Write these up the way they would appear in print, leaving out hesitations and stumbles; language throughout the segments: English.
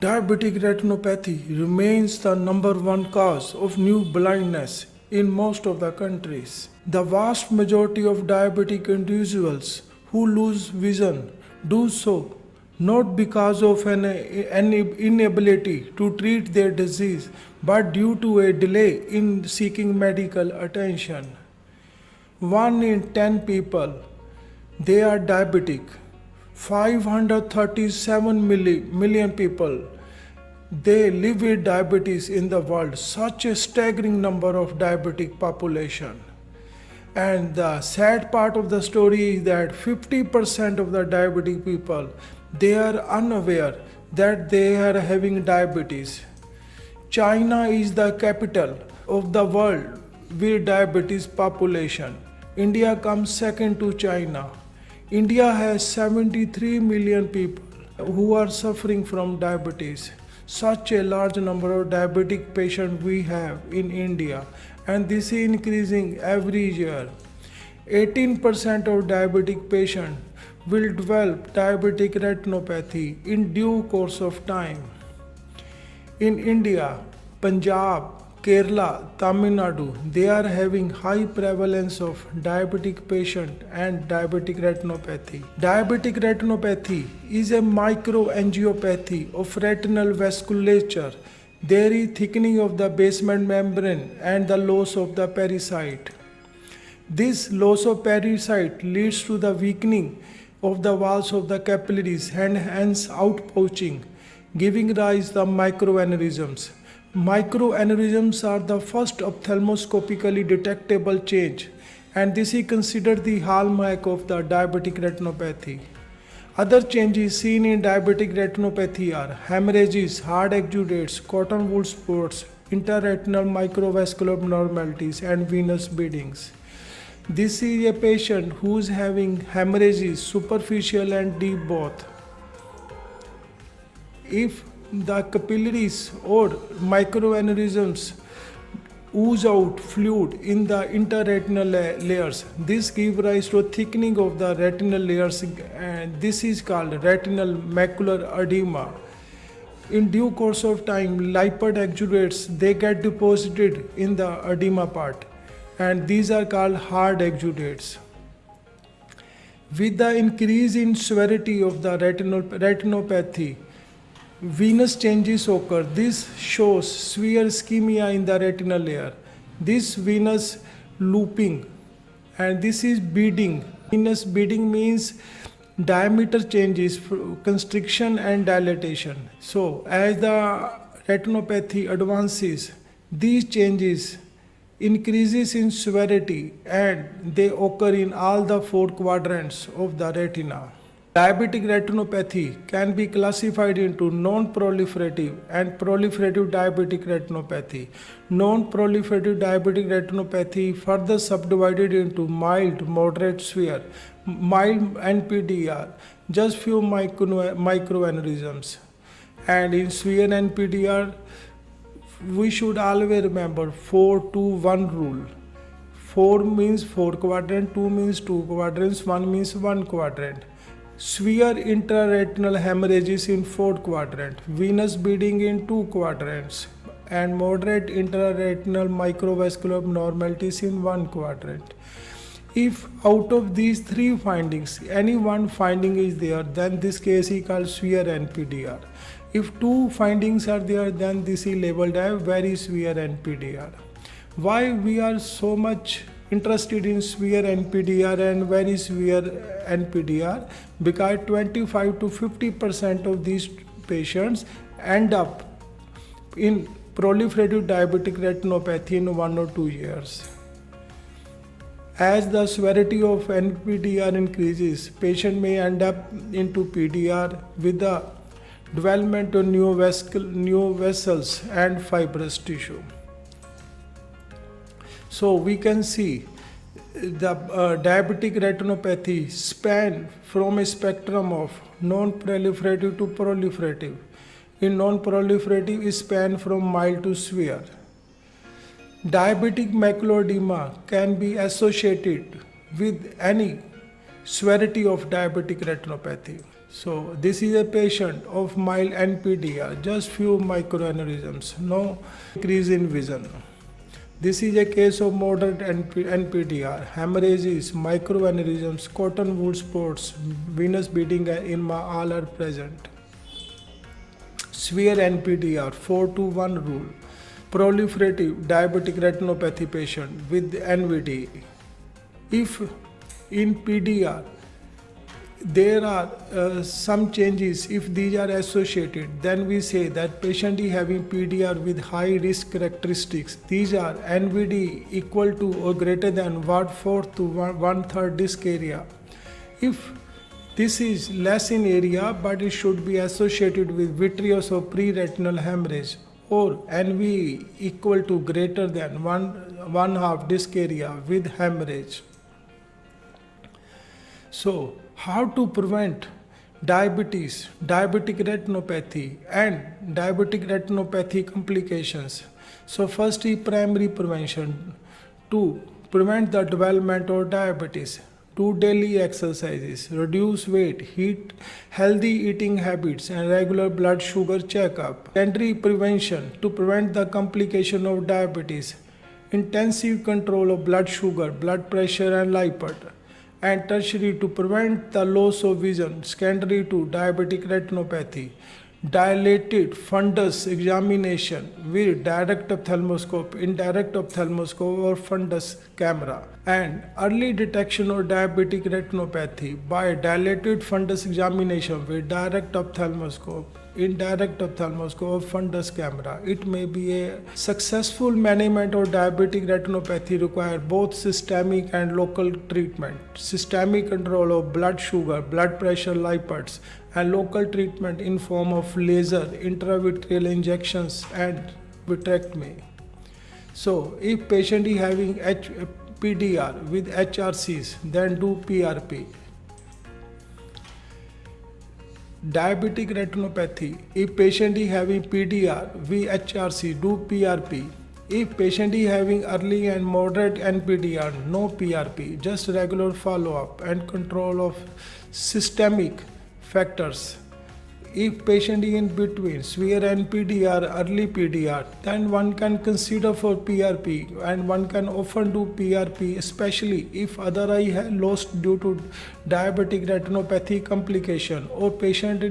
Diabetic retinopathy remains the number one cause of new blindness in most of the countries. The vast majority of diabetic individuals who lose vision do so not because of an inability to treat their disease, but due to a delay in seeking medical attention. 1 in 10 people, they are diabetic. 537 million people, they live with diabetes in the world. Such a staggering number of diabetic population. And the sad part of the story is that 50% of the diabetic people, they are unaware that they are having diabetes. China is the capital of the world with diabetes population. India comes second to China. India has 73 million people who are suffering from diabetes. Such a large number of diabetic patients we have in India, and this is increasing every year. 18% of diabetic patients will develop diabetic retinopathy in due course of time. In India, Punjab, Kerala, Tamil Nadu, they are having high prevalence of diabetic patient and diabetic retinopathy. Diabetic retinopathy is a microangiopathy of retinal vasculature. There is thickening of the basement membrane and the loss of the pericyte. This loss of pericyte leads to the weakening of the walls of the capillaries and hence outpouching, giving rise to microaneurysms. Microaneurysms are the first ophthalmoscopically detectable change, and this is considered the hallmark of the diabetic retinopathy. Other changes seen in diabetic retinopathy are hemorrhages, hard exudates, cotton wool spots, intraretinal microvascular abnormalities, and venous bleedings. This is a patient who is having hemorrhages, superficial and deep both. If the capillaries or microaneurysms ooze out fluid in the intraretinal layers, this gives rise to a thickening of the retinal layers, and this is called retinal macular edema. In due course of time, lipid exudates, they get deposited in the edema part, and these are called hard exudates. With the increase in severity of the retinopathy, venous changes occur. This shows severe ischemia in the retinal layer. This venous looping, and this is beading. Venous beading means diameter changes, constriction and dilatation. So as the retinopathy advances, these changes increases in severity and they occur in all the four quadrants of the retina. Diabetic retinopathy can be classified into non-proliferative and proliferative diabetic retinopathy. Non-proliferative diabetic retinopathy further subdivided into mild, moderate, severe. Mild NPDR, just few microaneurysms. And in severe NPDR, we should always remember 4-2-1 rule. 4 means 4 quadrant, 2 means 2 quadrants, 1 means 1 quadrant. Severe intraretinal hemorrhages in 4th quadrant, venous bleeding in 2 quadrants, and moderate intraretinal microvascular abnormalities in 1 quadrant. If out of these 3 findings, any one finding is there, then this case is called severe NPDR. If 2 findings are there, then this is labeled as very severe NPDR. Why we are so much interested in severe NPDR and very severe NPDR? Because 25 to 50% of these patients end up in proliferative diabetic retinopathy in 1 or 2 years. As the severity of NPDR increases, patient may end up into PDR with the development of new vessels and fibrous tissue. So we can see the diabetic retinopathy span from a spectrum of non-proliferative to proliferative. In non-proliferative, it span from mild to severe. Diabetic macular edema can be associated with any severity of diabetic retinopathy. So this is a patient of mild NPDR, just few microaneurysms, no decrease in vision. This is a case of moderate NPDR, hemorrhages, microaneurysms, cotton wool spots, venous bleeding in all are present. Severe NPDR, 4 to 1 rule, proliferative diabetic retinopathy patient with NVD. If in PDR there are some changes, if these are associated, then we say that patient is having PDR with high risk characteristics. These are NVD equal to or greater than 1/4 to 1/3 disc area. If this is less in area but it should be associated with vitreous or pre-retinal hemorrhage, or NV equal to greater than 1/2 disc area with hemorrhage. So, how to prevent diabetes, diabetic retinopathy and diabetic retinopathy complications? So first is primary prevention to prevent the development of diabetes. Do daily exercises, reduce weight, eat healthy eating habits and regular blood sugar checkup. Secondary prevention to prevent the complication of diabetes, intensive control of blood sugar, blood pressure and lipid. And tertiary to prevent the loss of vision, secondary to diabetic retinopathy, dilated fundus examination with direct ophthalmoscope, indirect ophthalmoscope or fundus camera, and early detection of diabetic retinopathy by dilated fundus examination with direct ophthalmoscope, indirect ophthalmoscope or fundus camera. It may be a successful management of diabetic retinopathy require both systemic and local treatment. Systemic control of blood sugar, blood pressure, lipids, and local treatment in form of laser, intravitreal injections and vitrectomy. So if patient is having PDR with HRCs, then do PRP. Diabetic retinopathy, if patient is having PDR with HRC, do PRP. If patient is having early and moderate NPDR, no PRP, just regular follow-up and control of systemic factors. If patient is in between severe NPDR, early PDR, then one can consider for PRP, and one can often do PRP, especially if other eye has lost due to diabetic retinopathy complication, or patient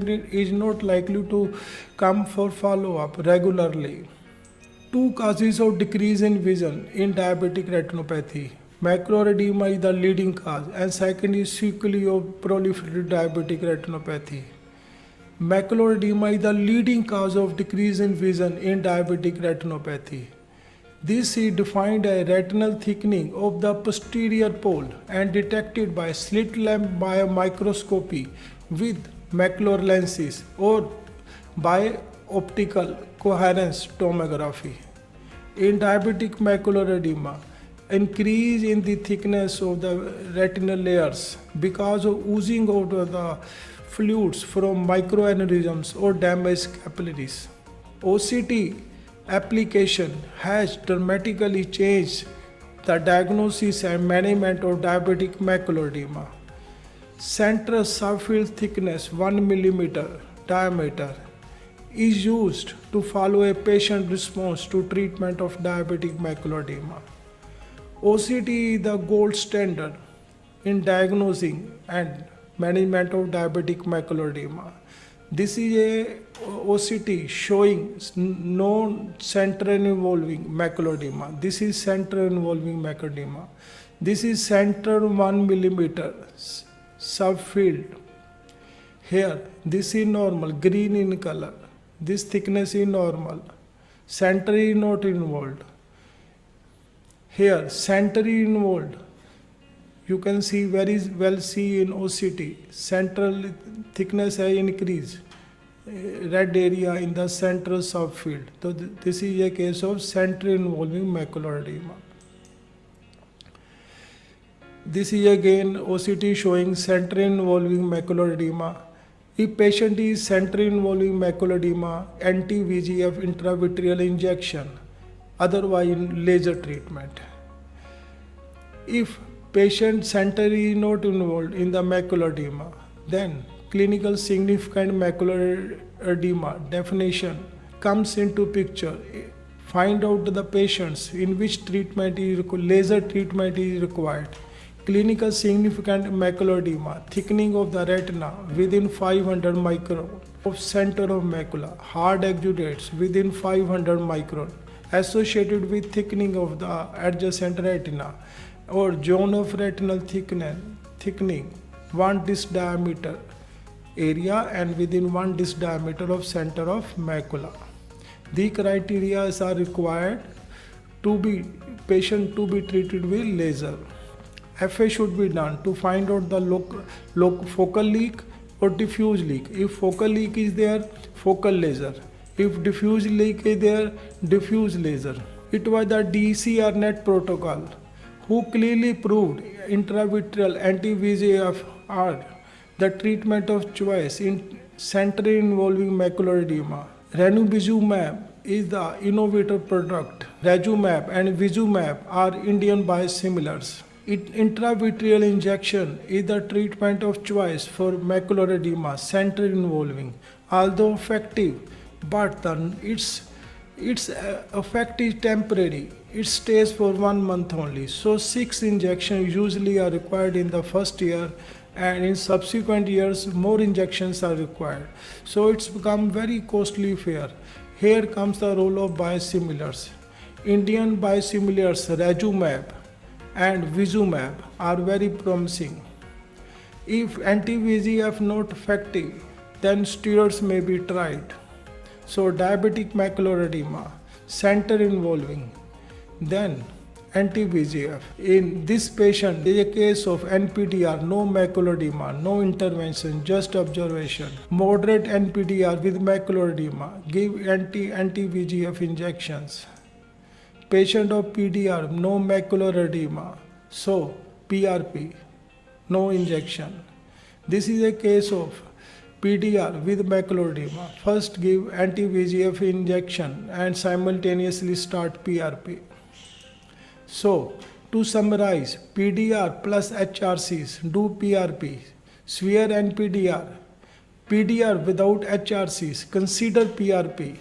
is not likely to come for follow-up regularly. Two causes of decrease in vision in diabetic retinopathy. Macular edema is the leading cause, and second is sequelae of proliferative diabetic retinopathy. Macular edema is the leading cause of decrease in vision in diabetic retinopathy. This is defined as retinal thickening of the posterior pole and detected by slit lamp biomicroscopy with macular lenses or by optical coherence tomography. In diabetic macular edema, increase in the thickness of the retinal layers because of oozing out of the fluids from microaneurysms or damaged capillaries. OCT application has dramatically changed the diagnosis and management of diabetic macular edema. Central subfield thickness 1 mm diameter is used to follow a patient response to treatment of diabetic macular edema. OCT is the gold standard in diagnosing and management of diabetic macular edema. This is a OCT showing non-central involving macular edema. This is central involving macular edema. This is central 1 mm subfield. Here, this is normal, green in color. This thickness is normal. Center is not involved. Here, center is involved. You can see very well see in OCT. Central thickness has increased. Red area in the central subfield. So this is a case of central involving macular edema. This is again OCT showing central involving macular edema. If patient is central involving macular edema, anti-VEGF intravitreal injection, otherwise laser treatment. If patient center is not involved in the macular edema, then clinical significant macular edema definition comes into picture. Find out the patients in which laser treatment is required. Clinical significant macular edema, thickening of the retina within 500 micron of center of macula, hard exudates within 500 micron, associated with thickening of the adjacent retina or zone of retinal thickening 1 disc diameter area and within 1 disc diameter of center of macula. The criteria are required to be patient to be treated with laser. FA should be done to find out the focal leak or diffuse leak. If focal leak is there, focal laser. If diffuse leak is there, diffuse laser. It was the DCR net protocol who clearly proved intravitreal anti-VEGF are the treatment of choice in center involving macular edema. Ranibizumab is the innovator product. Rajumab and Vizumab are Indian biosimilars. Intravitreal injection is the treatment of choice for macular edema, center involving. Although effective, but its effect is temporary. It stays for 1 month only. So 6 injections usually are required in the first year, and in subsequent years more injections are required. So it's become very costly affair. Here comes the role of biosimilars. Indian biosimilars Rajumab and Vizumab are very promising. If anti-VEGF not effective, then steroids may be tried. So diabetic macular edema, center involving, then anti-VEGF. In this patient, there is a case of NPDR, no macular edema, no intervention, just observation. Moderate NPDR with macular edema, give anti-VEGF injections. Patient of PDR, no macular edema, so PRP, no injection. This is a case of PDR with macular edema. First give anti-VEGF injection and simultaneously start PRP. So, to summarize, PDR plus HRCs do PRP, severe NPDR, PDR without HRCs, consider PRP,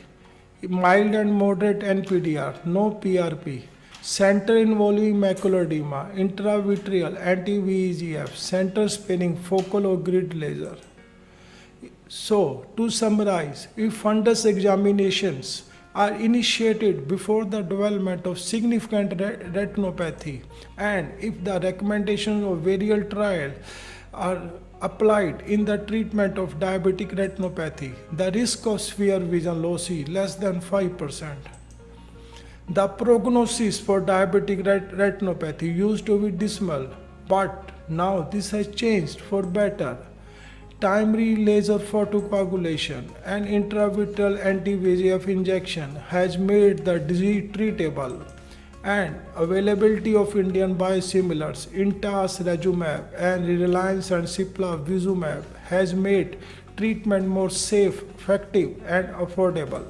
mild and moderate NPDR, no PRP, center involving macular edema, intravitreal anti-VEGF, center spanning focal or grid laser. So, to summarize, if fundus examinations are initiated before the development of significant retinopathy, and if the recommendations of varial trial are applied in the treatment of diabetic retinopathy, the risk of severe vision loss is less than 5%. The prognosis for diabetic retinopathy used to be dismal, but now this has changed for better. Timely laser photocoagulation and intravitreal anti-VEGF injection has made the disease treatable, and availability of Indian biosimilars Intas Rajumab and Reliance and Cipla Vizumab has made treatment more safe, effective and affordable.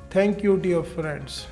Thank you, dear friends.